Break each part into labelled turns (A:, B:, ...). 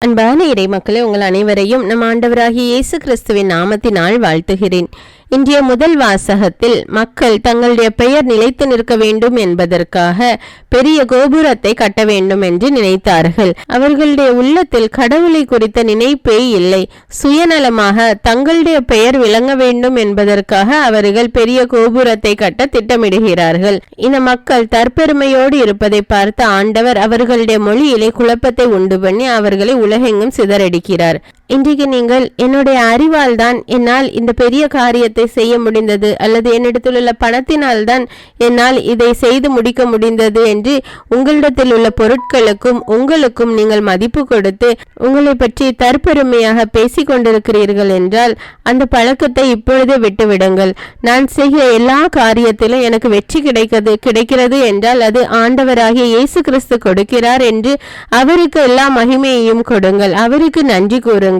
A: அன்பான இறை மக்களே, உங்கள் அனைவரையும் நம் ஆண்டவராகிய இயேசு கிறிஸ்துவின் நாமத்தினால் வாழ்த்துகிறேன். இன்றைய முதல் வாசகத்தில் மக்கள் தங்களுடைய பெயர் நிலைத்து நிற்க வேண்டும் என்பதற்காக பெரிய கோபுரத்தை கட்ட வேண்டும் என்று நினைத்தார்கள். அவர்களுடைய உள்ளத்தில் கடவுளை குறித்த நினைப்பே இல்லை. சுயநலமாக தங்களுடைய பெயர் விளங்க வேண்டும் என்பதற்காக அவர்கள் பெரிய கோபுரத்தை கட்ட திட்டமிடுகிறார்கள். இந்த மக்கள் தற்பெருமையோடு இருப்பதை பார்த்த ஆண்டவர் அவர்களுடைய மொழியிலே குழப்பத்தை உண்டு பண்ணி அவர்களை உலகெங்கும் சிதறடிக்கிறார். இன்றைக்கு நீங்கள் என்னுடைய அறிவால் தான் என்னால் இந்த பெரிய காரியத்தை செய்ய முடிந்தது, அல்லது என்னிடத்தில் உள்ள பணத்தினால் தான் என்னால் இதை செய்து முடிக்க முடிந்தது என்று உங்களிடத்தில் உள்ள பொருட்களுக்கும் உங்களுக்கும் நீங்கள் மதிப்பு கொடுத்து உங்களை பற்றி தற்பெருமையாக பேசிக் கொண்டிருக்கிறீர்கள் என்றால் அந்த பழக்கத்தை இப்பொழுதே விட்டுவிடுங்கள். நான் செய்கிற எல்லா காரியத்திலும் எனக்கு வெற்றி கிடைக்கிறது என்றால் அது ஆண்டவராகிய இயேசு கிறிஸ்து கொடுக்கிறார் என்று அவருக்கு எல்லா மகிமையையும் கொடுங்கள். அவருக்கு நன்றி கூறுங்கள்.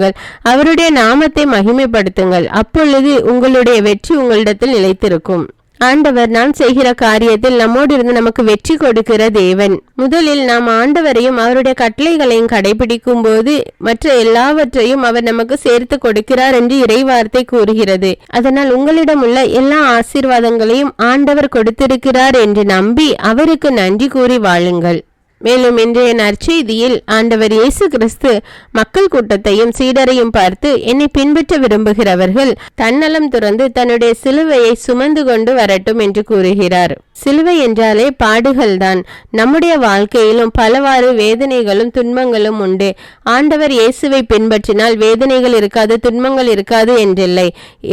A: அவருடைய நாமத்தை மகிமைப்படுத்துங்கள். அப்பொழுது உங்களுடைய வெற்றி உங்களிடத்தில் நிலைத்திருக்கும். ஆண்டவர் நாம் செய்கிற காரியத்தில் நம்மோடு இருந்து நமக்கு வெற்றி கொடுக்கிற தேவன். முதலில் நாம் ஆண்டவரையும் அவருடைய கட்டளைகளையும் கடைபிடிக்கும் போது மற்ற எல்லாவற்றையும் அவர் நமக்கு சேர்த்து கொடுக்கிறார் என்று இறைவார்த்தை கூறுகிறது. அதனால் உங்களிடம் உள்ள எல்லா ஆசீர்வாதங்களையும் ஆண்டவர் கொடுத்திருக்கிறார் என்று நம்பி அவருக்கு நன்றி கூறி வாழுங்கள். மேலும் இன்றைய நற்செய்தியில் ஆண்டவர் இயேசு கிறிஸ்து மக்கள் கூட்டத்தையும் சீடரையும் பார்த்து, என்னை பின்பற்ற விரும்புகிறவர்கள் தன்னலம் துறந்து தன்னுடைய சிலுவையை சுமந்து கொண்டு வரட்டும் என்று கூறுகிறார். சிலுவை என்றாலே பாடுகள் தான். நம்முடைய வாழ்க்கையிலும் பலவாறு வேதனைகளும் துன்பங்களும் உண்டு. ஆண்டவர் இயேசுவை பின்பற்றினால் வேதனைகள் இருக்காது, துன்பங்கள் இருக்காது என்றில்லை.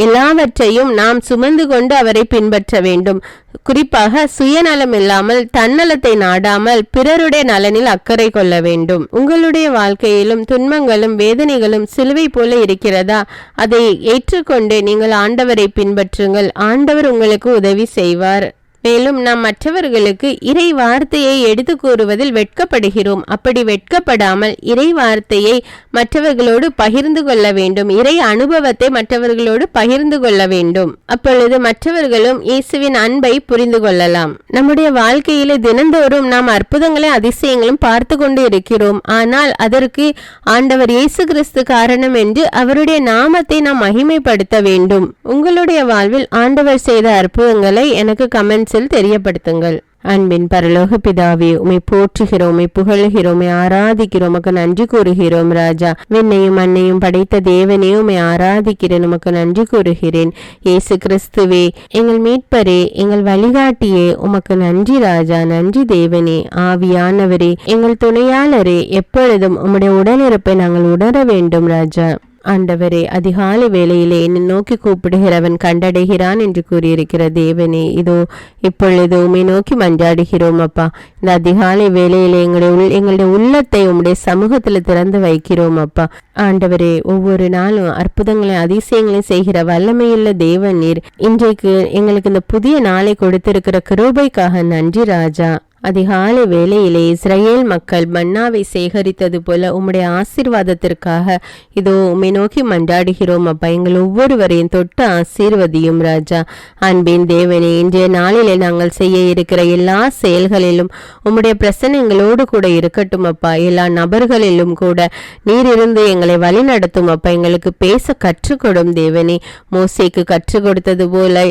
A: எல்லாவற்றையும் நாம் சுமந்து கொண்டு அவரை பின்பற்ற வேண்டும். குறிப்பாக சுயநலம் இல்லாமல் தன்னலத்தை நாடாமல் பிறருடைய நலனில் அக்கறை கொள்ள வேண்டும். உங்களுடைய வாழ்க்கையிலும் துன்பங்களும் வேதனைகளும் சிலுவை போல இருக்கிறதா? அதை ஏற்றுக்கொண்டு நீங்கள் ஆண்டவரை பின்பற்றுங்கள். ஆண்டவர் உங்களுக்கு உதவி செய்வார். மேலும் நாம் மற்றவர்களுக்கு இறை வார்த்தையை எடுத்து கூறுவதில் வெட்கப்படுகிறோம். அப்படி வெட்கப்படாமல் இறை வார்த்தையை மற்றவர்களோடு பகிர்ந்து கொள்ள வேண்டும். இறை அனுபவத்தை மற்றவர்களோடு பகிர்ந்து கொள்ள வேண்டும். அப்பொழுது மற்றவர்களும் இயேசுவின் அன்பை புரிந்து கொள்ளலாம். நம்முடைய வாழ்க்கையிலே தினந்தோறும் நாம் அற்புதங்களை அதிசயங்களும் பார்த்து கொண்டு இருக்கிறோம். ஆனால் அதற்கு ஆண்டவர் இயேசு கிறிஸ்து காரணம் என்று அவருடைய நாமத்தை நாம் மகிமைப்படுத்த வேண்டும். உங்களுடைய வாழ்வில் ஆண்டவர் செய்த அற்புதங்களை எனக்கு கமெண்ட்ஸ் தெரியப்படுத்துங்கள். அன்பின் பரலோக பிதாவே, உம்மை போற்றுகிறோம், உம்மை புகழ்கிறோம், உம்மை ஆராதிக்கிறோம், உமக்கு நன்றி கூறுகிறோம். ராஜா, விண்ணையும் மண்ணையும் படைத்த தேவனே, உம்மை ஆராதிக்கிறேன், உமக்கு நன்றி கூறுகிறேன். இயேசு கிறிஸ்துவே, எங்கள் மீட்பரே, எங்கள் வழிகாட்டியே, உமக்கு நன்றி ராஜா. நன்றி தேவனே. ஆவியானவரே, எங்கள் துணையாளரே, எப்பொழுதும் உம்முடைய உடனிருப்பை நாங்கள் உணர வேண்டும். ராஜா, ஆண்டவரே, அதிகாலை வேளையிலே என்னை நோக்கி கூப்பிடுகிறவன் கண்டடைகிறான் என்று கூறியிருக்கிற தேவனே, இதோ இப்பொழுது உம்மை நோக்கி மன்றாடுகிறோம் அப்பா. இந்த அதிகாலை வேளையிலே எங்களுடைய உள்ளத்தை உம்முடைய சமூகத்தில் திறந்து வைக்கிறோம் அப்பா. ஆண்டவரே, ஒவ்வொரு நாளும் அற்புதங்களையும் அதிசயங்களையும் செய்கிற வல்லமையுள்ள தேவன் நீர். இன்றைக்கு எங்களுக்கு இந்த புதிய நாளை கொடுத்திருக்கிற கிருபைக்காக நன்றி ராஜா. அதிகாலை வேளையிலே இஸ்ரேல் மக்கள் மன்னாவை சேகரித்தது போல உம்முடைய ஆசீர்வாதத்திற்காக இதோ உம்மை நோக்கி மன்றாடுகிறோம் அப்பா. எங்கள் ஒவ்வொருவரையும் தொட்டு ஆசீர்வதியும் ராஜா. அன்பின் தேவனே, இன்றைய நாளிலே நாங்கள் செய்ய இருக்கிற எல்லா செயல்களிலும் உம்முடைய பிரசன்னங்களோடு கூட இருக்கட்டும் அப்பா. எல்லா நபர்களிலும் கூட நீர் இருந்து எங்களை வழி நடத்தும் அப்பா. எங்களுக்கு பேச கற்றுக்கொடும் தேவனே. மோசேக்கு கற்றுக் கொடுத்தது போல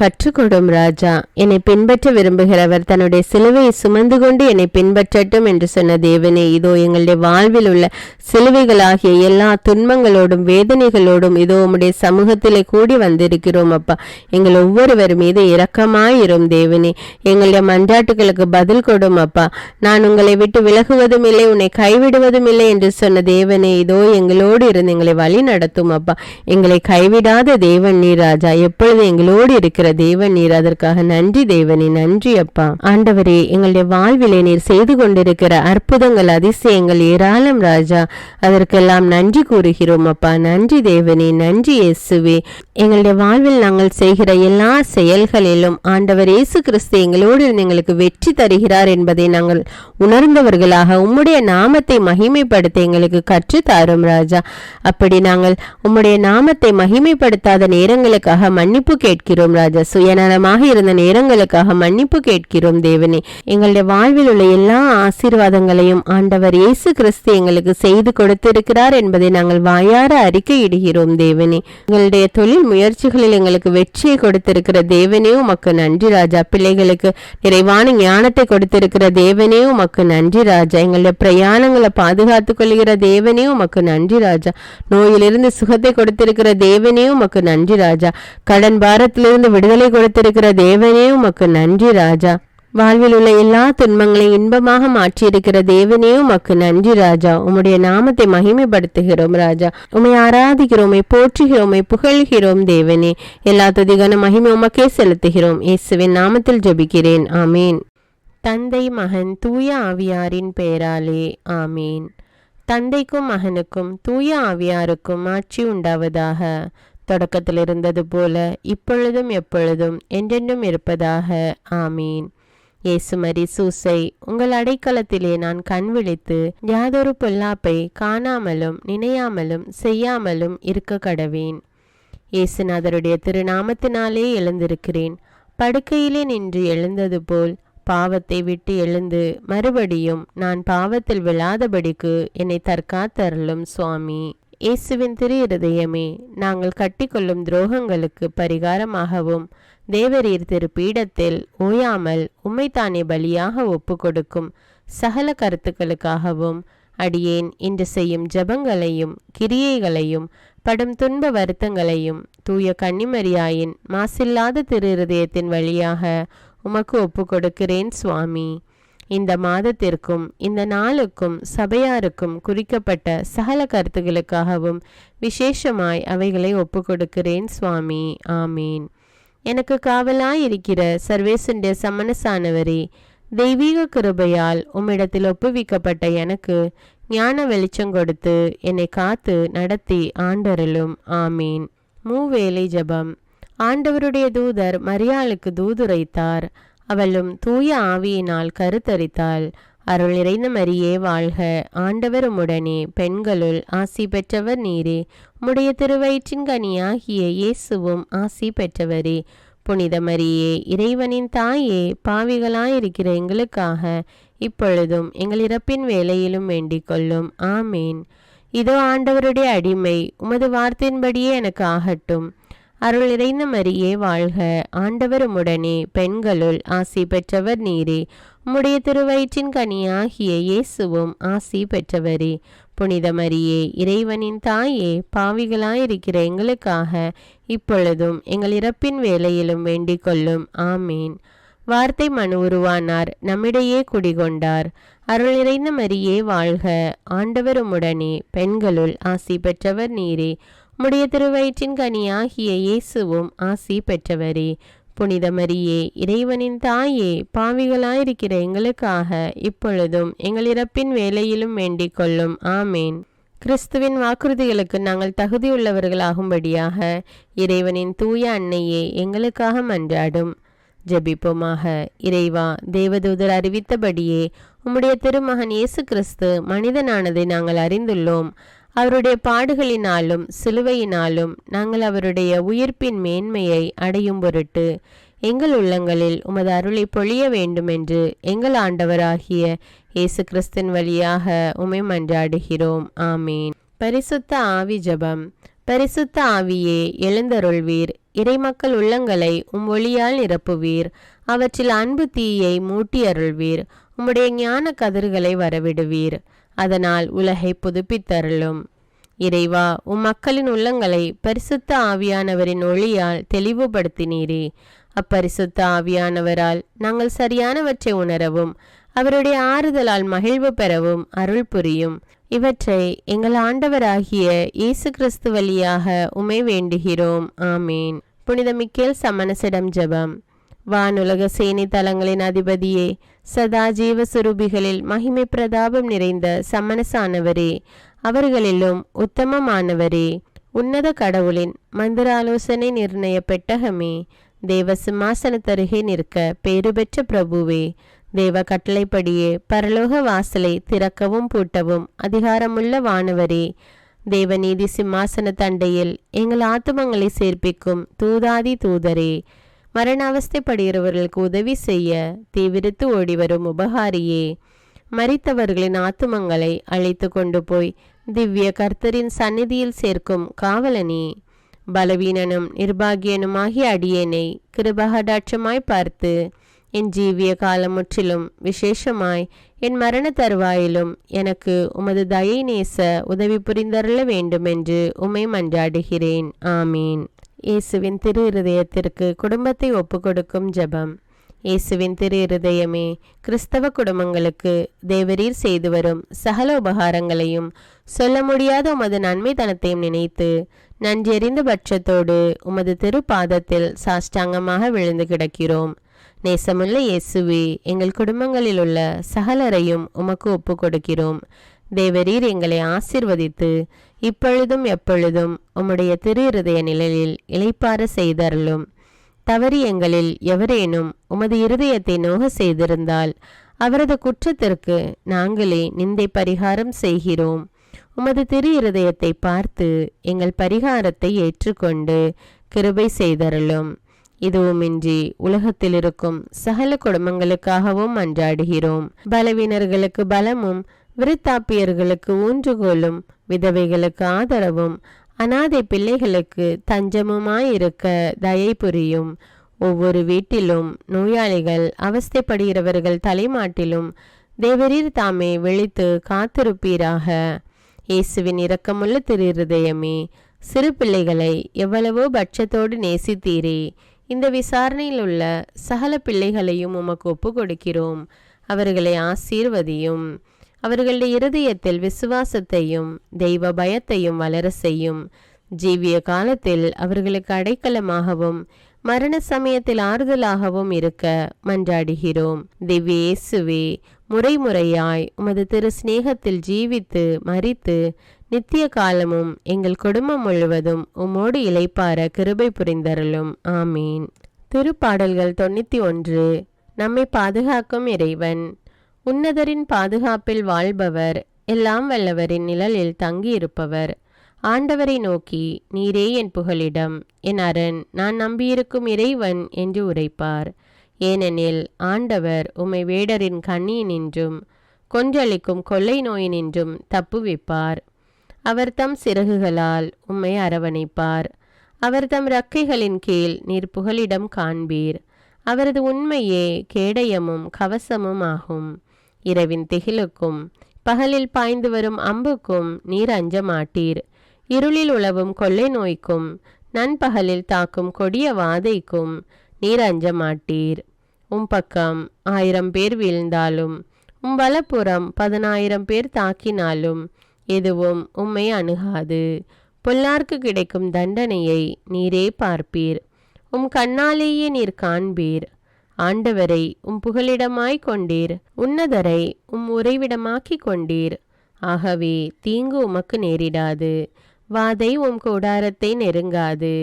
A: கற்றுக்கொடும் ராஜா. என்னை பின்பற்ற விரும்புகிறவர் தன்னுடைய சிலுவை சுமந்து கொண்டு என்னை பின்பற்றட்டும் என்று சொன்ன தேவனே, இதோ எங்களுடைய வாழ்வில் உள்ள சிலுவைகளாகிய எல்லா துன்பங்களோடும் வேதனைகளோடும் இதோ உம்முடைய சமூகத்திலே கூடி வந்திருக்கிறோம் அப்பா. எங்கள் ஒவ்வொருவர் மீது இரக்கமாயிரும் தேவனே. எங்களுடைய மன்றாட்டுகளுக்கு பதில் கொடும் அப்பா. நான் உங்களை விட்டு விலகுவதும் இல்லை, உன்னை கைவிடுவதும் இல்லை என்று சொன்ன தேவனே, இதோ எங்களோடு இருந்து எங்களை வழி நடத்தும் அப்பா. எங்களை கைவிடாத தேவன் நீர் ராஜா. எப்பொழுது எங்களோடு இருக்கிற தேவன் நீர். அதற்காக நன்றி தேவனே. நன்றி அப்பா. ஆண்டவரே, எங்களுடைய வாழ்விலே நீர் செய்து கொண்டிருக்கிற அற்புதங்கள் அதிசயங்கள் ஏராளம் ராஜா. அதற்கெல்லாம் நன்றி கூறுகிறோம் அப்பா. நன்றி தேவனே. நன்றி இயேசுவே. எங்களுடைய வாழ்வில் நாங்கள் செய்கிற எல்லா செயல்களிலும் ஆண்டவர் இயேசு கிறிஸ்து எங்களோடு எங்களுக்கு வெற்றி தருகிறார் என்பதை நாங்கள் உணர்ந்தவர்களாக உம்முடைய நாமத்தை மகிமைப்படுத்த எங்களுக்கு கற்றுத்தாரும் ராஜா. அப்படி நாங்கள் உம்முடைய நாமத்தை மகிமைப்படுத்தாத நேரங்களுக்காக மன்னிப்பு கேட்கிறோம் ராஜா. சுயநலமாக இருந்த நேரங்களுக்காக மன்னிப்பு கேட்கிறோம் தேவனே. எங்களுடைய வாழ்வில் உள்ள எல்லா ஆசீர்வாதங்களையும் ஆண்டவர் இயேசு கிறிஸ்து எங்களுக்கு செய்து கொடுத்திருக்கிறார் என்பதை நாங்கள் வாயார அறிக்கையிடுகிறோம் தேவனே. எங்களுடைய தொழில் முயற்சிகளில் எங்களுக்கு வெற்றியை கொடுத்திருக்கிற தேவனே உமக்கு நன்றி ராஜா. பிள்ளைகளுக்கு நிறைவான ஞானத்தை கொடுத்திருக்கிற தேவனே உமக்கு நன்றி ராஜா. எங்களுடைய பிரயாணங்களை பாதுகாத்துக் கொள்கிற தேவனே உமக்கு நன்றி ராஜா. நோயிலிருந்து சுகத்தை கொடுத்திருக்கிற தேவனே உமக்கு நன்றி ராஜா. கடன் பாரத்திலிருந்து விடுதலை கொடுத்திருக்கிற தேவனே உமக்கு நன்றி ராஜா. வாழ்வில் உள்ள எல்லா துன்பங்களையும் இன்பமாக மாற்றியிருக்கிற தேவனே உமக்கு நன்றி ராஜா. உம்முடைய நாமத்தை மகிமைப்படுத்துகிறோம் ராஜா. உம்மை ஆராதிக்கிறோம், உம்மை போற்றுகிறோம், உம்மை புகழ்கிறோம் தேவனே. எல்லா துதிகான மகிமை உமக்கே செலுத்துகிறோம். இயேசுவின் நாமத்தில் ஜெபிக்கிறேன், ஆமீன். தந்தை மகன் தூய ஆவியாரின் பெயராலே, ஆமீன். தந்தைக்கும் மகனுக்கும் தூய ஆவியாருக்கும் ஆட்சி உண்டாவதாக. தொடக்கத்தில் இருந்தது போல இப்பொழுதும் எப்பொழுதும் என்றென்றும் இருப்பதாக, ஆமீன். இயேசுமரி சூசை, உங்கள் அடைக்கலத்திலே நான் கண் விழித்து யாதொரு பொல்லாப்பை காணாமலும் நினையாமலும் செய்யாமலும் இருக்க கடவேன். இயேசுநாதருடைய திருநாமத்தினாலே எழுந்திருக்கிறேன். படுக்கையிலே நின்று எழுந்தது போல் பாவத்தை விட்டு எழுந்து மறுபடியும் நான் பாவத்தில் விழாதபடிக்கு என்னை தற்காத்தருளும் சுவாமி. இயேசுவின் திரு இருதயமே, நாங்கள் கட்டிக்கொள்ளும் துரோகங்களுக்கு பரிகாரமாகவும் தேவரீர் திரு பீடத்தில் ஓயாமல் உம்மைத்தானே பலியாக ஒப்பு கொடுக்கும் சகல கருத்துக்களுக்காகவும் அடியேன் இன்று செய்யும் ஜபங்களையும் கிரியைகளையும் படும் துன்ப வருத்தங்களையும் தூய கன்னிமரியாயின் மாசில்லாத திரு இருதயத்தின் வழியாக உமக்கு ஒப்பு கொடுக்கிறேன் சுவாமி. இந்த மாதத்திற்கும் இந்த நாளுக்கும் சபையாருக்கும் குறிக்கப்பட்ட சகல கருத்துகளுக்காகவும் விசேஷமாய் அவைகளை ஒப்பு கொடுக்கிறேன் சுவாமி, ஆமீன். எனக்கு காவலாயிருக்கிற சர்வேசுடைய சமனசானவரே, தெய்வீக கிருபையால் உம்மிடத்தில் ஒப்புவிக்கப்பட்ட எனக்கு ஞான வெளிச்சம் கொடுத்து என்னை காத்து நடத்தி ஆண்டருளும், ஆமீன். மூவேளை ஜபம். ஆண்டவருடைய தூதர் மரியாளுக்கு தூதுரைத்தார். அவளும் தூய ஆவியினால் கருத்தரித்தாள். அருள் நிறைந்த மரியே வாழ்க, ஆண்டவர் உம்முடனே, பெண்களுள் ஆசி பெற்றவர் நீரே. உம்முடைய திருவயிற்றின் கனியாகிய இயேசுவும் ஆசி பெற்றவரே. புனித மரியே, இறைவனின் தாயே, பாவிகளாயிருக்கிற எங்களுக்காக இப்பொழுதும் எங்கள் இறப்பின் வேளையிலும் வேண்டிக் கொள்ளும், ஆமீன். இதோ ஆண்டவருடைய அடிமை, உமது வார்த்தையின்படியே எனக்கு ஆகட்டும். அருள் நிறைந்த மரியே வாழ்க, ஆண்டவர் உம்முடனே, பெண்களுள் ஆசி பெற்றவர் நீரே. உம்முடைய திருவயிற்றின் கனியாகிய இயேசுவும் ஆசி பெற்றவரே. புனித மரியே, இறைவனின் தாயே, பாவிகளாயிருக்கிற எங்களுக்காக இப்பொழுதும் எங்கள் இறப்பின் வேளையிலும் வேண்டிக் கொள்ளும், ஆமீன். வார்த்தை மனு உருவானார், நம்மிடையே குடிகொண்டார். அருள் நிறைந்த மரியே வாழ்க, ஆண்டவர் உம்முடனே, பெண்களுள் ஆசி பெற்றவர் நீரே. உம்முடைய திருவயிற்றின் கனியாகிய இயேசுவும் ஆசி பெற்றவரே. புனித மரியே, இறைவனின் தாயே, பாவிகளாயிருக்கிற எங்களுக்காக இப்பொழுதும் எங்கள் இறப்பின் வேளையிலும் வேண்டிக் கொள்ளும், ஆமேன். கிறிஸ்துவின் வாக்குறுதிகளுக்கு நாங்கள் தகுதியுள்ளவர்களாகும்படியாக இறைவனின் தூய அன்னையே எங்களுக்காக மன்றாடும். ஜெபிப்போமாக. இறைவா, தேவதூதர் அறிவித்தபடியே உம்முடைய திருமகன் இயேசு கிறிஸ்து மனிதனானதை நாங்கள் அறிந்துள்ளோம். அவருடைய பாடுகளினாலும் சிலுவையினாலும் நாங்கள் அவருடைய உயிர்ப்பின் மேன்மையை அடையும் பொருட்டு எங்கள் உள்ளங்களில் உமது அருளை பொழிய வேண்டுமென்று எங்கள் ஆண்டவராகிய இயேசு கிறிஸ்தின் வழியாக உம்மை மன்றாடுகிறோம், ஆமீன். பரிசுத்த ஆவி ஜபம். பரிசுத்த ஆவியே, எழுந்தருள்வீர். இறைமக்கள் உள்ளங்களை ஒளியால் நிரப்புவீர். அவற்றில் அன்பு தீயை மூட்டி அருள்வீர். உம்முடைய ஞான கதிர்களை வரவிடுவீர். அதனால் உலகை புதுப்பித்தருளும். இறைவா, மக்களின் உள்ளங்களை பரிசுத்த ஆவியானவரின் ஒளியால் தெளிவுபடுத்தினீரே. அப்பரிசுத்த ஆவியானவரால் நாங்கள் சரியானவற்றை உணரவும் அவருடைய ஆறுதலால் மகிழ்வு பெறவும் அருள் புரியும். இவற்றை எங்கள் ஆண்டவராகிய இயேசு கிறிஸ்து வழியாக உம்மை வேண்டுகிறோம், ஆமீன். புனித மிக்கேல் சமணசிடம் ஜெபம். வானுலக சேனை தலங்களின் அதிபதியே, சதா ஜீவஸ்வரூபிகளில் மகிமை பிரதாபம் நிறைந்த சமணசானவரே, அவர்களிலும் உத்தமமானவரே, உன்னத கடவுளின் மந்திர ஆலோசனை நிர்ணய பெட்டகமே, தேவ சிம்மாசனத்தருகே நிற்க பேறு பெற்ற பிரபுவே, தேவ கட்டளைப்படியே பரலோக வாசலை திறக்கவும் பூட்டவும் அதிகாரமுள்ள வானவரே, தேவநீதி சிம்மாசன தண்டையில் எங்கள் ஆத்துமங்களை சேர்ப்பிக்கும் தூதாதி தூதரே, மரண அவஸ்தைப்படுகிறவர்களுக்கு உதவி செய்ய தீவிரித்து ஓடிவரும் உபகாரியே, மரித்தவர்களின் ஆத்துமங்களை அழைத்து கொண்டு போய் திவ்ய கர்த்தரின் சந்நிதியில் சேர்க்கும் காவலனே, பலவீனனும் நிர்பாகியனுமாகிய அடியேனை கிருபகடாட்சமாய் பார்த்து என் ஜீவிய காலம் முற்றிலும் விசேஷமாய் என் மரண தருவாயிலும் எனக்கு உமது தயை நேச உதவி புரிந்தருள வேண்டுமென்று உம்மை மன்றாடுகிறேன். ஆமீன். இயேசுவின் திரு இருதயத்திற்கு குடும்பத்தை ஒப்புக்கொடுக்கும் ஜெபம். இயேசுவின் திரு இருதயமே, கிறிஸ்தவ குடும்பங்களுக்கு தேவரீர் செய்து வரும் சகல உபகாரங்களையும் சொல்ல முடியாத உமது நன்மைத்தனத்தையும் நினைத்து நன்றெறிந்த பட்சத்தோடு உமது திரு பாதத்தில் சாஷ்டாங்கமாக விழுந்து கிடக்கிறோம். நேசமுள்ள இயேசுவே, எங்கள் குடும்பங்களில் உள்ள சகலரையும் உமக்கு ஒப்பு கொடுக்கிறோம். தேவரீர் எங்களை ஆசீர்வதித்து இப்பொழுதும் எப்பொழுதும் உம்முடைய திரு இருதய நிழலில் இளைப்பாற செய்தருளும். தவறி எங்களில் எவரேனும் உமது இருதயத்தை நோக செய்திருந்தால் அவரது குற்றத்திற்கு நாங்களே நிந்தை பரிகாரம் செய்கிறோம். உமது திரு இருதயத்தை பார்த்து எங்கள் பரிகாரத்தை ஏற்றுக்கொண்டு கிருபை செய்தருளும். இதுவுமின்றி உலகத்தில் இருக்கும் சகல குடும்பங்களுக்காகவும் மன்றாடுகிறோம். பலவீனர்களுக்கு பலமும், விருத்தாப்பியர்களுக்கு ஊன்றுகோலும், விதவைகளுக்கு ஆதரவும், அனாதை பிள்ளைகளுக்கு தஞ்சமுமாயிருக்க தயை புரியும். ஒவ்வொரு வீட்டிலும் நோயாளிகள் அவஸ்தைப்படுகிறவர்கள் தலைமாட்டிலும் தேவரீர் தாமே விழித்து காத்திருப்பீராக. இயேசுவின் இரக்கமுள்ள திரு இருதயமே, சிறு பிள்ளைகளை எவ்வளவோ பட்சத்தோடு நேசித்தீரே. இந்த விசாரணையில் உள்ள சகல பிள்ளைகளையும் உமக்கு ஒப்பு கொடுக்கிறோம். அவர்களை ஆசீர்வதியும். அவர்களுடைய இருதயத்தில் விசுவாசத்தையும் தெய்வ பயத்தையும் வளர செய்யும். ஜீவிய காலத்தில் அவர்களுக்கு அடைக்கலமாகவும் மரண சமயத்தில் ஆறுதலாகவும் இருக்க மன்றாடுகிறோம். திவ்ய இயேசுவே, முறைமுறையாய் உமது திரு சிநேகத்தில் ஜீவித்து மரித்து நித்திய காலமும் எங்கள் குடும்பம் முழுவதும் உம்மோடு இளைப்பார கிருபை புரிந்தருளும். ஆமீன். திருப்பாடல்கள் 91. நம்மை பாதுகாக்கும் இறைவன். உன்னதரின் பாதுகாப்பில் வாழ்பவர், எல்லாம் வல்லவரின் நிழலில் தங்கியிருப்பவர். ஆண்டவரை நோக்கி, நீரே என் புகலிடம், என் அரண், நான் நம்பியிருக்கும் இறைவன் என்று உரைப்பார். ஏனெனில் ஆண்டவர் உம்மை வேடரின் கண்ணியினின்றும் கொன்றளிக்கும் கொள்ளை நோயினின்றும் தப்புவிப்பார். அவர் தம் சிறகுகளால் உம்மை அரவணைப்பார். அவர் தம் இறக்கைகளின் கீழ் நீர் புகலிடம் காண்பீர். அவரது உண்மையே கேடயமும் கவசமும் ஆகும். இரவின் திகிலுக்கும் பகலில் பாய்ந்து வரும் அம்புக்கும் நீர் அஞ்ச மாட்டீர். இருளில் உலவும் கொள்ளை நோய்க்கும் நண்பகலில் தாக்கும் கொடிய வாதைக்கும் நீர் அஞ்ச மாட்டீர். உம் பக்கம் 1000 பேர் வீழ்ந்தாலும் உம் வலப்புறம் 10,000 பேர் தாக்கினாலும் எதுவும் உம்மை அணுகாது. பொல்லார்க்கு கிடைக்கும் தண்டனையை நீரே பார்ப்பீர். உம் கண்ணாலேயே நீர் காண்பீர். ஆண்டவரை உம் புகலிடமாய் கொண்டீர். உன்னதரை உம் உறைவிடமாக்கி கொண்டீர். ஆகவே தீங்கு உமக்கு நேரிடாது. வாதை உம் கூடாரத்தை நெருங்காது.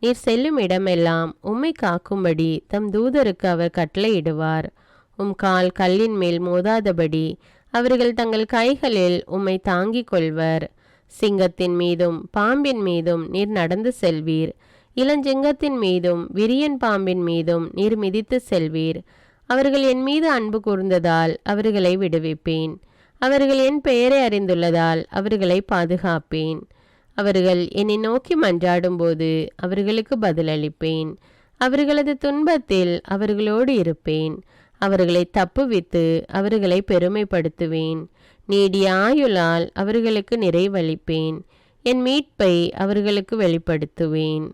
A: நீர் செல்லும் இடமெல்லாம் உம்மை காக்கும்படி தம் தூதருக்கு அவர் கட்டளையிடுவார். உம் கால் கல்லின் மேல் மோதாதபடி அவர்கள் தங்கள் கைகளில் உம்மை தாங்கிக் கொள்வர். சிங்கத்தின் மீதும் பாம்பின் மீதும் நீர் நடந்து செல்வீர். இளஞ்சிங்கத்தின் மீதும் விரியன் பாம்பின் மீதும் நீர் மிதித்து செல்வீர். அவர்கள் என் மீது அன்பு கூர்ந்ததால் அவர்களை விடுவிப்பேன். அவர்கள் என் பெயரை அறிந்துள்ளதால் அவர்களை பாதுகாப்பேன். அவர்கள் என்னை நோக்கி மன்றாடும்போது அவர்களுக்கு பதிலளிப்பேன். அவர்களது துன்பத்தில் அவர்களோடு இருப்பேன். அவர்களை தப்புவித்து அவர்களை பெருமைப்படுத்துவேன். நீடிய ஆயுளால் அவர்களுக்கு நிறைவளிப்பேன். என் மீட்பை அவர்களுக்கு வெளிப்படுத்துவேன்.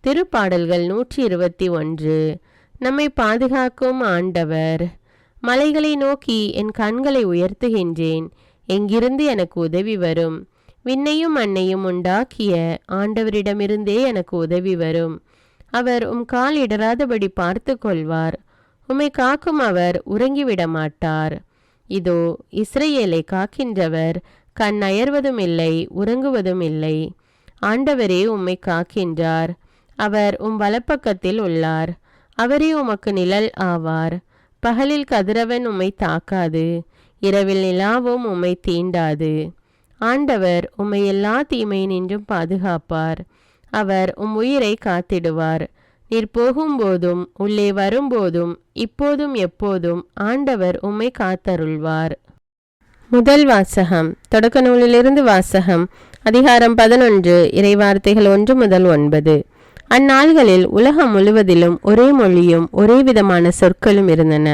A: திருப்பாடல்கள் 121. நம்மை பாதுகாக்கும் ஆண்டவர். மலைகளை நோக்கி என் கண்களை உயர்த்துகின்றேன். எங்கிருந்து எனக்கு உதவி வரும்? விண்ணையும் மண்ணையும் உண்டாக்கிய ஆண்டவரிடமிருந்தே எனக்கு உதவி வரும். அவர் உம் கால் இடராதபடி பார்த்து கொள்வார். உம்மை காக்கும் அவர் உறங்கிவிட மாட்டார். இதோ இஸ்ரவேலை காக்கின்றவர் கண் அயர்வதும் இல்லை, உறங்குவதும் இல்லை. ஆண்டவரே உம்மை காக்கின்றார். அவர் உம் வலப்பக்கத்தில் உள்ளார். அவரே உமக்கு நிழல் ஆவார். பகலில் கதிரவன் உம்மை தாக்காது, இரவில் நிலாவும் உம்மை தீண்டாது. ஆண்டவர் உம்மை எல்லா தீமையினின்றும் பாதுகாப்பார். அவர் உம் உயிரை காத்திடுவார். நீர் போகும்போதும் உள்ளே வரும்போதும் இப்போதும் எப்போதும் ஆண்டவர் உம்மை காத்தருள்வார். முதல் வாசகம். தொடக்க நூலிலிருந்து வாசகம். அதிகாரம் 11, இறைவார்த்தைகள் 1 முதல் 9. அந்நாள்களில் உலகம் முழுவதிலும் ஒரே மொழியும் ஒரே விதமான சொற்களும் இருந்தன.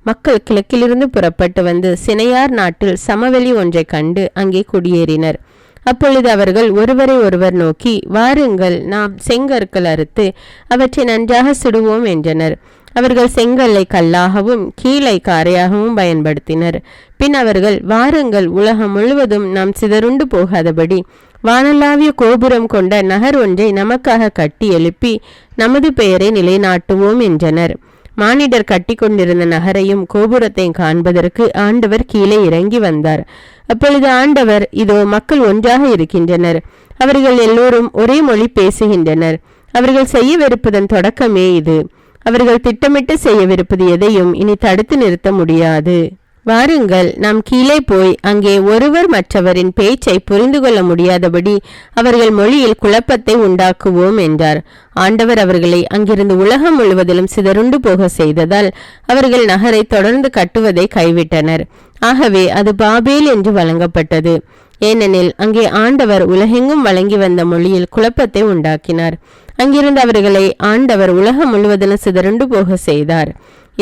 A: மக்கள் கிழக்கிலிருந்து புறப்பட்டு வந்து சினையார் நாட்டில் சமவெளி ஒன்றை கண்டு அங்கே குடியேறினர். அப்பொழுது அவர்கள் ஒருவரை ஒருவர் நோக்கி, வாருங்கள், நாம் செங்கற்கள் அறுத்து அவற்றை நன்றாக சுடுவோம் என்றனர். அவர்கள் செங்கல்லை கல்லாகவும் கீழை காரையாகவும் பயன்படுத்தினர். பின் அவர்கள், வாருங்கள், உலகம் முழுவதும் நாம் சிதறுண்டு போகாதபடி வானளாவிய கோபுரம் கொண்ட நகர் ஒன்றை நமக்காக கட்டி எழுப்பி நமது பெயரை நிலைநாட்டுவோம் என்றனர். மானிடர் கட்டி கொண்டிருந்த நகரையும் கோபுரத்தையும் காண்பதற்கு ஆண்டவர் கீழே இறங்கி வந்தார். அப்பொழுது ஆண்டவர், இதோ மக்கள் ஒன்றாக இருக்கின்றனர், அவர்கள் எல்லோரும் ஒரே மொழி பேசுகின்றனர். அவர்கள் செய்யவிருப்பதன் தொடக்கமே இது. அவர்கள் திட்டமிட்டு செய்யவிருப்பது எதையும் இனி தடுத்து நிறுத்த முடியாது. வாருங்கள், நாம் கீழே போய் அங்கே ஒருவர் மற்றவரின் பேச்சை புரிந்து கொள்ள முடியாதபடி அவர்கள் மொழியில் குழப்பத்தை உண்டாக்குவோம் என்றார். ஆண்டவர் அவர்களை அங்கிருந்து உலகம் முழுவதிலும் சிதறுண்டு போக செய்ததால் அவர்கள் நகரை தொடர்ந்து கட்டுவதை கைவிட்டனர். ஆகவே அது பாபேல் என்று வழங்கப்பட்டது. ஏனெனில் அங்கே ஆண்டவர் உலகெங்கும் வழங்கி வந்த மொழியில் குழப்பத்தை உண்டாக்கினார். அங்கிருந்து அவர்களை ஆண்டவர் உலகம் முழுவதிலும் சிதறுண்டு போக செய்தார்.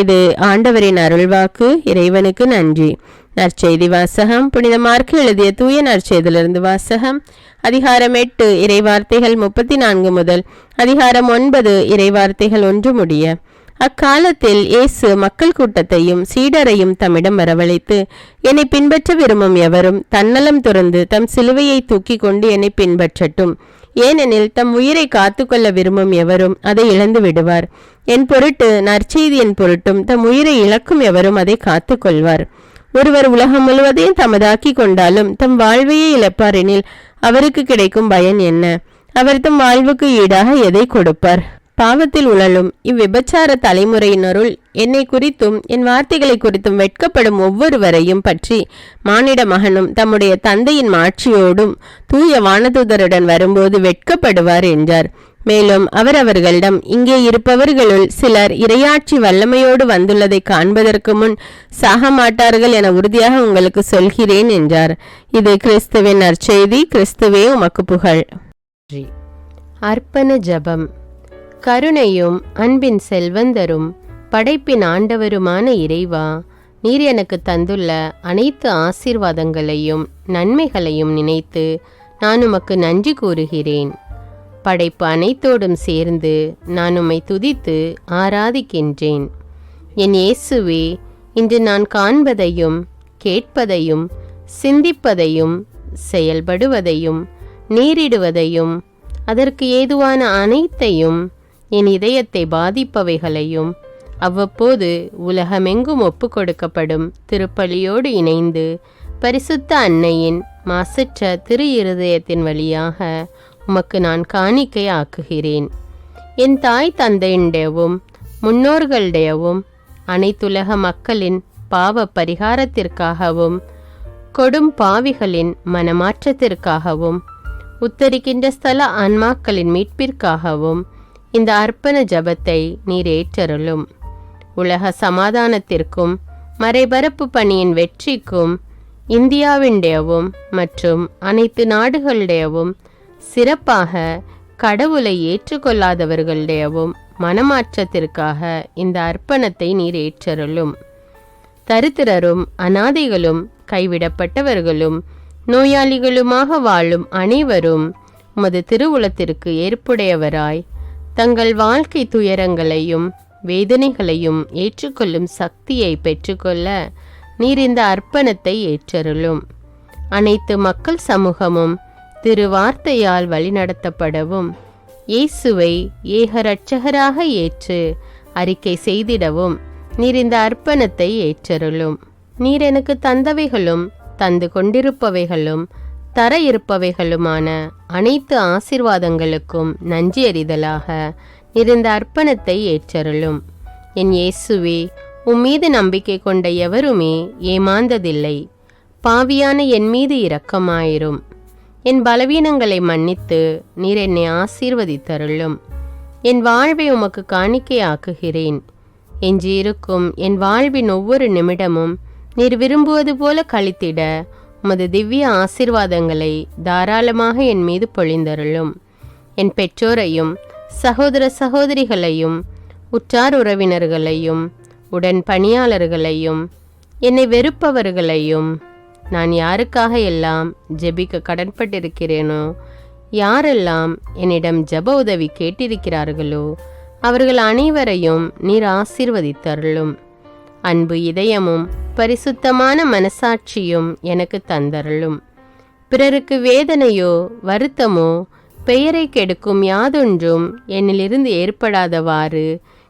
A: இது ஆண்டவரின் அருள்வாக்கு. இறைவனுக்கு நன்றி. நற்செய்தி வாசகம். புனித மார்க்கு எழுதிய தூய நற்செய்தியிலிருந்து வாசகம். அதிகாரம் 8, இறைவார்த்தைகள் 34 முதல் அதிகாரம் 9, இறைவார்த்தைகள் 1 முடிய. அக்காலத்தில் இயேசு மக்கள் கூட்டத்தையும் சீடரையும் தம்மிடம் வரவழைத்து, என்னை பின்பற்ற விரும்பும் எவரும் தன்னலம் துறந்து தம் சிலுவையை தூக்கி கொண்டு என்னை பின்பற்றட்டும். ஏனெனில் தம் உயிரை காத்துக்கொள்ள விரும்பும் எவரும் அதை இழந்து விடுவார். என் பொருட்டு, நற்செய்தியின் பொருட்டும் தம் உயிரை இழக்கும் எவரும் அதை காத்துக்கொள்வார். ஒருவர் உலகம் முழுவதையும் தமதாக்கி கொண்டாலும் தம் வாழ்வையே இழப்பார் எனில் அவருக்கு கிடைக்கும் பயன் என்ன? அவர் தம் வாழ்வுக்கு ஈடாக எதை கொடுப்பார்? பாவத்தில் உழலும் இவ்விபச்சார தலைமுறையினருள் என்னை குறித்தும் என் வார்த்தைகளை குறித்தும் வெட்கப்படும் ஒவ்வொருவரையும் பற்றி மானிட மகனும் தம்முடைய தந்தையின் மாட்சியோடும் தூய வானதூதருடன் வரும்போது வெட்கப்படுவார் என்றார். மேலும் அவர் அவர்களிடம், இங்கே இருப்பவர்களுள் சிலர் இறையாட்சி வல்லமையோடு வந்துள்ளதை காண்பதற்கு முன் சாக மாட்டார்கள் என உறுதியாக உங்களுக்கு சொல்கிறேன் என்றார். இது கிறிஸ்துவின் நற்செய்தி. கிறிஸ்துவே உமக்கு புகழ். அர்ப்பண ஜெபம். கருணையும் அன்பின் செல்வந்தரும் படைப்பின் ஆண்டவருமான இறைவா, நீர் எனக்கு தந்துள்ள அனைத்து ஆசீர்வாதங்களையும் நன்மைகளையும் நினைத்து நான் உமக்கு நன்றி கூறுகிறேன். படைப்பு அனைத்தோடும் சேர்ந்து நான் உம்மை துதித்து ஆராதிக்கின்றேன். என் இயேசுவே, இன்று நான் காண்பதையும் கேட்பதையும் சிந்திப்பதையும் செயல்படுவதையும் நேரிடுவதையும் அதற்கு ஏதுவான அனைத்தையும் என் இதயத்தை பாதிப்பவைகளையும் அவ்வப்போது உலகமெங்கும் ஒப்பு கொடுக்கப்படும் திருப்பலியோடு இணைந்து பரிசுத்த அன்னையின் மாசற்ற திரு இருதயத்தின் வழியாக உமக்கு நான் காணிக்கை ஆக்குகிறேன். என் தாய் தந்தையுடையவும் முன்னோர்களுடையவும் அனைத்துலக மக்களின் பாவ பரிகாரத்திற்காகவும் கொடும் பாவிகளின் மனமாற்றத்திற்காகவும் உத்தரிக்கின்ற ஸ்தல ஆன்மாக்களின் மீட்பிற்காகவும் இந்த அர்ப்பண ஜபத்தை நீர் ஏற்றருளும். உலக சமாதானத்திற்கும் மறைபரப்பு பணியின் வெற்றிக்கும் இந்தியாவின்டையவும் மற்றும் அனைத்து நாடுகளுடையவும் சிறப்பாக கடவுளை ஏற்றுக்கொள்ளாதவர்களுடையவும் மனமாற்றத்திற்காக இந்த அர்ப்பணத்தை நீர் ஏற்றருளும். தரித்திரரும் அனாதைகளும் கைவிடப்பட்டவர்களும் நோயாளிகளுமாக வாழும் அனைவரும் உமது திருவுளத்திற்கு ஏற்புடையவராய் தங்கள் வாழ்க்கை துயரங்களையும் வேதனைகளையும் ஏற்றுக்கொள்ளும் சக்தியை பெற்றுக்கொள்ள நீர் இந்த அர்ப்பணத்தை ஏற்றருளும். அனைத்து மக்கள் சமூகமும் திருவார்த்தையால் வழிநடத்தப்படவும் இயேசுவை ஏக இரட்சகராக ஏற்று அறிக்கை செய்திடவும் நீர் இந்த அர்ப்பணத்தை ஏற்றருளும். நீர் எனக்கு தந்தவைகளும் தந்து கொண்டிருப்பவைகளும் தர இருப்பவைகளுமான அனைத்து ஆசீர்வாதங்களுக்கும் நன்றி அறிதலாக நீர் இந்த அர்ப்பணத்தை ஏற்றருளும். என் இயேசுவே, உம்மீது நம்பிக்கை கொண்ட எவருமே ஏமாந்ததில்லை. பாவியான என் மீது இரக்கமாயிரும். என் பலவீனங்களை மன்னித்து நீர் என்னை ஆசீர்வதித்தருளும். என் வாழ்வை உமக்கு காணிக்கையாக்குகிறேன். எஞ்சியிருக்கும் என் வாழ்வின் ஒவ்வொரு நிமிடமும் நீர் விரும்புவது போல கழித்திட உமது திவ்ய ஆசீர்வாதங்களை தாராளமாக என் மீது பொழிந்தருளும். என் பெற்றோரையும் சகோதர சகோதரிகளையும் உற்றார் உறவினர்களையும் உடன் பணியாளர்களையும் என்னை வெறுப்பவர்களையும் நான் யாருக்காக எல்லாம் ஜெபிக்க கடன்பட்டிருக்கிறேனோ, யாரெல்லாம் என்னிடம் ஜெப உதவி கேட்டிருக்கிறார்களோ அவர்கள் அனைவரையும் நீர் ஆசீர்வதித்தருளும். அன்பு இதயமும் பரிசுத்தமான மனசாட்சியும் எனக்கு தந்தருளும். பிறருக்கு வேதனையோ வருத்தமோ பெயரை கெடுக்கும் யாதொன்றும் என்னிலிருந்து ஏற்படாதவாறு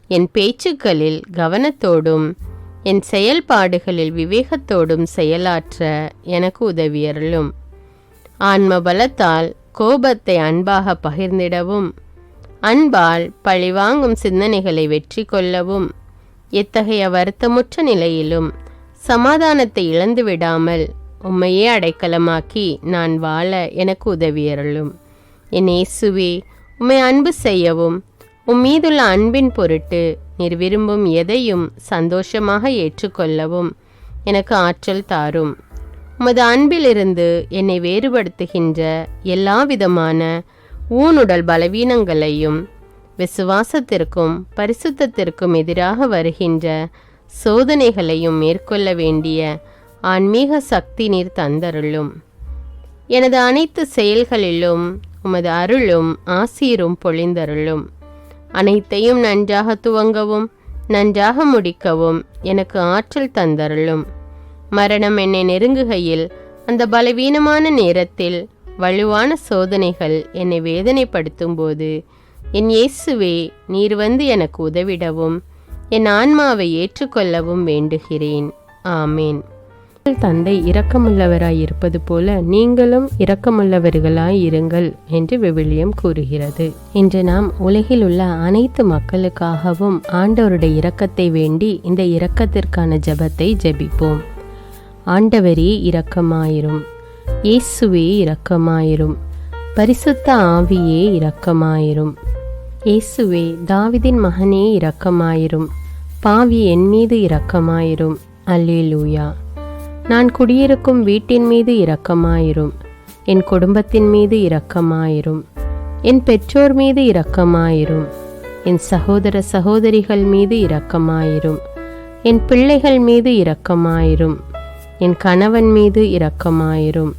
A: என் பேச்சுக்களில் கவனத்தோடும் என் செயல்பாடுகளில் விவேகத்தோடும் செயலாற்ற எனக்கு உதவியருளும். ஆன்ம பலத்தால் கோபத்தை அன்பாக பகிர்ந்திடவும், அன்பால் பழிவாங்கும் சிந்தனைகளை வெற்றி கொள்ளவும், எத்தகைய வருத்தமுற்ற நிலையிலும் சமாதானத்தை இழந்து விடாமல் உம்மையே அடைக்கலமாக்கி நான் வாழ எனக்கு உதவியருளும். என் இயேசுவே, உம்மை அன்பு செய்யவும் உம்மீதுள்ள அன்பின் பொருட்டு நீர் விரும்பும் எதையும் சந்தோஷமாக ஏற்றுக்கொள்ளவும் எனக்கு ஆற்றல் தாரும். உமது அன்பிலிருந்து என்னை வேறுபடுத்துகின்ற எல்லா விதமான ஊனுடல் பலவீனங்களையும் விசுவாசத்திற்கும் பரிசுத்தத்திற்கும் எதிராக வருகின்ற சோதனைகளையும் மேற்கொள்ள வேண்டிய ஆன்மீக சக்தி நீர் தந்தருளும். எனது அனைத்து செயல்களிலும் உமது அருளும் ஆசீரும் பொழிந்தருளும். அனைத்தையும் நன்றாக துவங்கவும் நன்றாக முடிக்கவும் எனக்கு ஆற்றல் தந்தருளும். மரணம் என்னை நெருங்குகையில் அந்த பலவீனமான நேரத்தில் வலுவான சோதனைகள் என்னை வேதனைப்படுத்தும் போது என் இயேசுவே, நீர் வந்து எனக்கு உதவிடவும் என் ஆன்மாவை ஏற்றுக்கொள்ளவும் வேண்டுகிறேன். ஆமேன். தந்தை இரக்கமுள்ளவராய் இருப்பது போல நீங்களும் இரக்கமுள்ளவர்களாய் இருங்கள் என்று விவிலியம் கூறுகிறது. இன்று நாம் உலகில் உள்ள அனைத்து மக்களுக்காகவும் ஆண்டவருடைய இரக்கத்தை வேண்டி இந்த இரக்கத்திற்கான ஜெபத்தை ஜெபிப்போம். ஆண்டவரே இரக்கமாயிரும், இயேசுவே இரக்கமாயிரும், பரிசுத்த ஆவியே இரக்கமாயிரும். இயேசுவே, தாவீதின் மகனே இரக்கமாயிரும், பாவி என் மீது இரக்கமாயிரும். அல்லேலூயா. நான் குடியிருக்கும் வீட்டின் மீது இரக்கமாயிரும், என் குடும்பத்தின் மீது இரக்கமாயிரும், என் பெற்றோர் மீது இரக்கமாயிரும், என் சகோதர சகோதரிகள் மீது இரக்கமாயிரும், என் பிள்ளைகள் மீது இரக்கமாயிரும், என் கணவன் மீது இரக்கமாயிரும்,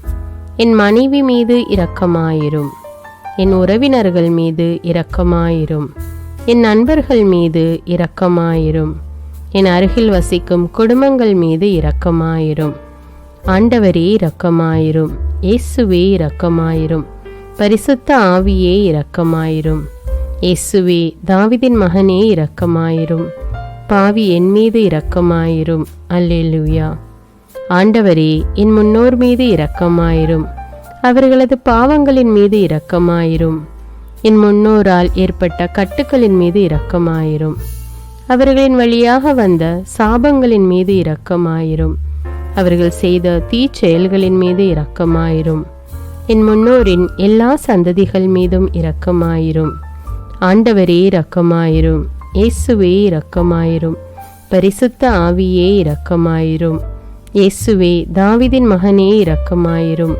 A: என் மனைவி மீது இரக்கமாயிரும், என் உறவினர்கள் மீது இரக்கமாயிரும், என் நண்பர்கள் மீது இரக்கமாயிரும், என் அருகில் வசிக்கும் குடும்பங்கள் மீது இரக்கமாயிரும். ஆண்டவரே இரக்கமாயிரும், இயேசுவே இரக்கமாயிரும், பரிசுத்த ஆவியே இரக்கமாயிரும். இயேசுவே, தாவீதின் மகனே இரக்கமாயிரும், பாவி என் மீது இரக்கமாயிரும். அல்லேலூயா. ஆண்டவரே, என் முன்னோர் மீது இரக்கமாயிரும், அவர்களது பாவங்களின் மீது இரக்கமாயிரும். என் முன்னோரால் ஏற்பட்ட கட்டுக்களின் மீது இரக்கமாயிரும், அவர்களின் வழியாக வந்த சாபங்களின் மீது இரக்கமாயிரும், அவர்கள் செய்த தீச்செயல்களின் மீது இரக்கமாயிரும். என் முன்னோரின் எல்லா சந்ததிகள் மீதும் இரக்கமாயிரும். ஆண்டவரே இரக்கமாயிரும், இயேசுவே இரக்கமாயிரும், பரிசுத்த ஆவியே இரக்கமாயிரும். இயேசுவே, தாவீதின் மகனே இரக்கமாயிரும்,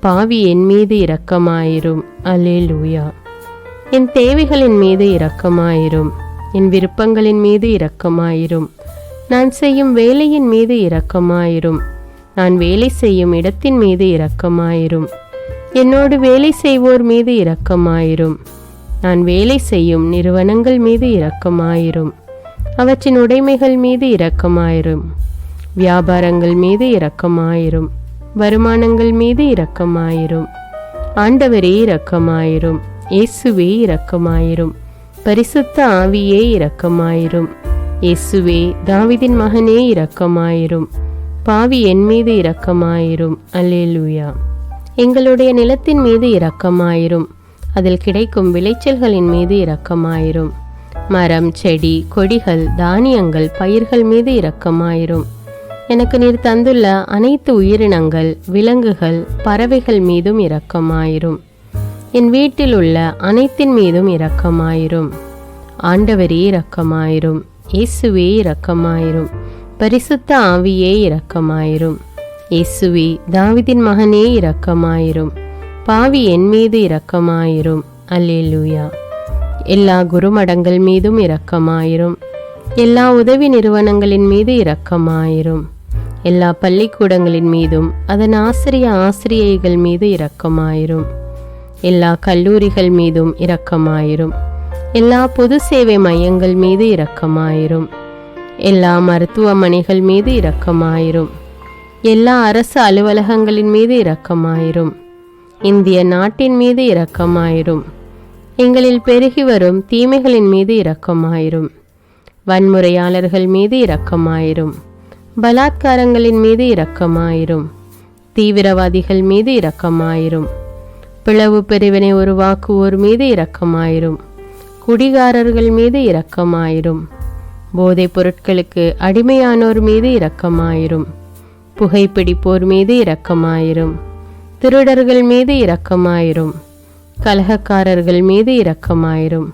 A: பாவி என் மீது இரக்கமாயிரும். அல்லேலூயா. என் தேவைகளின் மீது இரக்கமாயிரும், என் விருப்பங்களின் மீது இரக்கமாயிரும். நான் செய்யும் வேலையின் மீது இரக்கமாயிரும், நான் வேலை செய்யும் இடத்தின் மீது இரக்கமாயிரும். என்னோடு வேலை செய்வோர் மீது இரக்கமாயிரும், நான் வேலை செய்யும் நிறுவனங்கள் மீது இரக்கமாயிரும். அவற்றின் உடைமைகள் மீது இரக்கமாயிரும், வியாபாரங்கள் மீது இரக்கமாயிரும், வருமானங்கள் மீது இரக்கமாயிரும். ஆண்டவரே இரக்கமாயிரும், இயேசுவே இரக்கமாயிரும், பரிசுத்த ஆவியே இரக்கமாயிரும். இயேசுவே, தாவீதின் மகனே இரக்கமாயிரும், பாவி என் மீது இரக்கமாயிரும். அல்லேலூயா. எங்களுடைய நிலத்தின் மீது இரக்கமாயிரும், அதில் கிடைக்கும் விளைச்சல்களின் மீது இரக்கமாயிரும். மரம், செடி, கொடிகள், தானியங்கள், பயிர்கள் மீது இரக்கமாயிரும். எனக்கு நீர் தந்துள்ள அனைத்து உயிரினங்கள், விலங்குகள், பறவைகள் மீதும் இரக்கமாயிரும். என் வீட்டில் உள்ள அனைத்தின் மீதும் இரக்கமாயிரும். ஆண்டவரே இரக்கமாயிரும். இயேசுவே இரக்கமாயிரும். பரிசுத்த ஆவியே இரக்கமாயிரும். இயேசுவே தாவீதின் மகனே இரக்கமாயிரும். பாவி என் மீது இரக்கமாயிரும். அல்லேலூயா. எல்லா குருமடங்கள் மீதும் இரக்கமாயிரும். எல்லா உதவி நிறுவனங்களின் மீது இரக்கமாயிரும். எல்லா பள்ளிக்கூடங்களின் மீதும் அதன் ஆசிரியைகள் மீது இரக்கமாயிரும். எல்லா கல்லூரிகள் மீதும் இரக்கமாயிரும். எல்லா பொது சேவை மையங்கள் மீது இரக்கமாயிரும். எல்லா மருத்துவமனைகள் மீது இரக்கமாயிரும். எல்லா அரசு அலுவலகங்களின் மீது இரக்கமாயிரும். இந்திய நாட்டின் மீது இரக்கமாயிரும். எங்களில் பெருகி வரும் தீமைகளின் மீது இரக்கமாயிரும். வன்முறையாளர்கள் மீது இரக்கமாயிரும். பலாத்காரங்களின் மீது இரக்கமாயிரும். தீவிரவாதிகள் மீது இரக்கமாயிரும். பிளவு பிரிவினை உருவாக்குவோர் மீது இரக்கமாயிரும். குடிகாரர்கள் மீது இரக்கமாயிரும். போதைப் பொருட்களுக்கு அடிமையானோர் மீது இரக்கமாயிரும். புகைப்பிடிப்போர் மீது இரக்கமாயிரும். திருடர்கள் மீது இரக்கமாயிரும். கலகக்காரர்கள் மீது இரக்கமாயிரும்.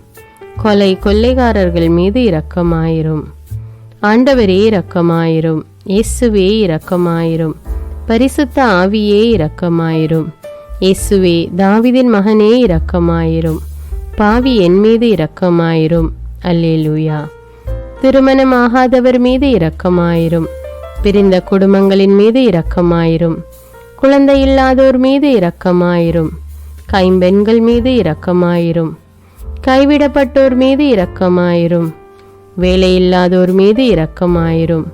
A: கொள்ளைக்காரர்கள் மீது இரக்கமாயிரும். ஆண்டவரே இரக்கமாயிரும். இயேசுவே இரக்கமாயிரும். பரிசுத்த ஆவியே இரக்கமாயிரும். இயேசுவே தாவீதின் மகனே இரக்கமாயிரும். பாவி என் மீது இரக்கமாயிரும். அல்லேலூயா. திருமணமாகாதவர் மீது இரக்கமாயிரும். பிரிந்த குடும்பங்களின் மீது இரக்கமாயிரும். குழந்தை இல்லாதோர் மீது இரக்கமாயிரும். கைம்பெண்கள் மீது இரக்கமாயிரும். கைவிடப்பட்டோர் மீது இரக்கமாயிரும். வேலையில்லாதோர் மீது இரக்கமாயிரும்.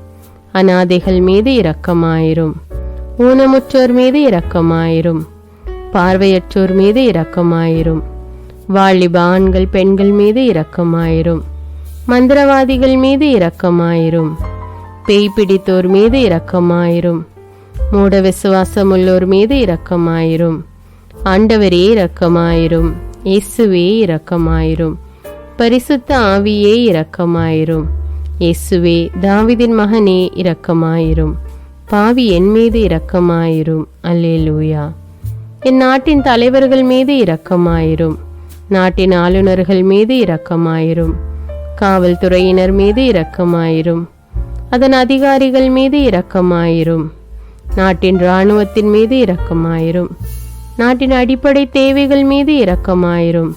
A: அநாதைகள் மீது இரக்கமாயிரும். ஊனமுற்றோர் மீது இரக்கமாயிரும். பார்வையற்றோர் மீது இரக்கமாயிரும். வாலிப ஆண்கள் பெண்கள் மீது இரக்கமாயிரும். மந்திரவாதிகள் மீது இரக்கமாயிரும். பேய் பிடித்தோர் மீது இரக்கமாயிரும். மூட விசுவாசம் உள்ளோர் மீது இரக்கமாயிரும். ஆண்டவரே இரக்கமாயிரும். இயேசுவே இரக்கமாயிரும். பரிசுத்த ஆவியே இரக்கமாயிரும். இயேசுவே தாவீதின் மகனே இரக்கமாயிரும். பாவி என் மீது இரக்கமாயிரும். அல்லேலூயா. என் நாட்டின் தலைவர்கள் மீது இரக்கமாயிரும். நாட்டின் ஆளுநர்கள் மீது இரக்கமாயிரும். காவல்துறையினர் மீது இரக்கமாயிரும். அதன் அதிகாரிகள் மீது இரக்கமாயிரும். நாட்டின் இராணுவத்தின் மீது இரக்கமாயிரும். நாட்டின் அடிப்படை தேவைகள் மீது இரக்கமாயிரும்.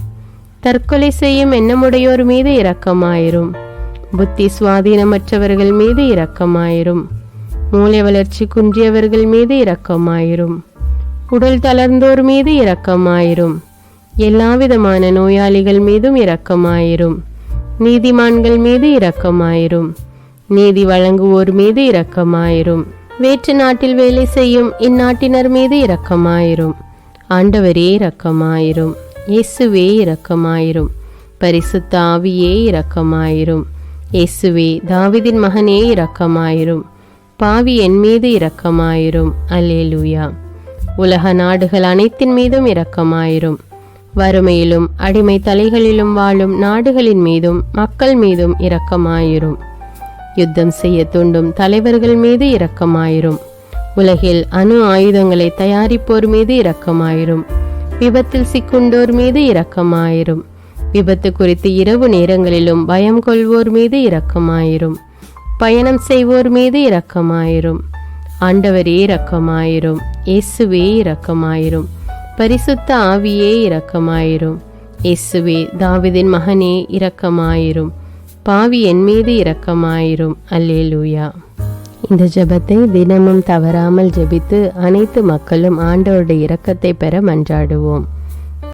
A: தற்கொலை செய்யும் எண்ணமுடையோர் மீது இரக்கமாயிரும். புத்தி சுவாதீனமற்றவர்கள் மீது இரக்கமாயிரும். மூளை வளர்ச்சி குன்றியவர்கள் மீது இரக்கமாயிரும். உடல் தளர்ந்தோர் மீது இரக்கமாயிரும். எல்லாவிதமான நோயாளிகள் மீதும் இரக்கமாயிரும். நீதிமான்கள் மீது இரக்கமாயிரும். நீதி வழங்குவோர் மீது இரக்கமாயிரும். வேற்று நாட்டில் வேலை செய்யும் இந்நாட்டினர் மீது இரக்கமாயிரும். ஆண்டவரே இரக்கமாயிரும். இயேசுவே இரக்கமாயிரும். பரிசுத்த ஆவியே இரக்கமாயிரும். இயேசுவே தாவீதின் மகனே இரக்கமாயிரும். பாவி என் மீது இரக்கமாயிரும். அல்லேலூயா. உலக நாடுகள் அனைத்தின் மீதும் இரக்கமாயிரும். வறுமையிலும் அடிமை தலைகளிலும் வாழும் நாடுகளின் மீதும் மக்கள் மீதும் இரக்கமாயிரும். யுத்தம் செய்ய தூண்டும் தலைவர்கள் மீது இரக்கமாயிரும். உலகில் அணு ஆயுதங்களை தயாரிப்போர் மீது இரக்கமாயிரும். விபத்தில் சிக்குண்டோர் மீது இரக்கமாயிரும். விபத்து குறித்து இரவு நேரங்களிலும் பயம் கொள்வோர் மீது இரக்கமாயிரும். பயணம் செய்வோர் மீது இரக்கமாயிரும். ஆண்டவரே இரக்கமாயிரும். இயேசுவே இரக்கமாயிரும். பரிசுத்த ஆவியே இரக்கமாயிரும். இயேசுவே தாவீதின் மகனே இரக்கமாயிரும். பாவி என் மீது இரக்கமாயிரும். அல்லேலூயா. இந்த ஜெபத்தை தினமும் தவறாமல் ஜெபித்து அனைத்து மக்களும் ஆண்டவருடைய இரக்கத்தை பெற மன்றாடுவோம்.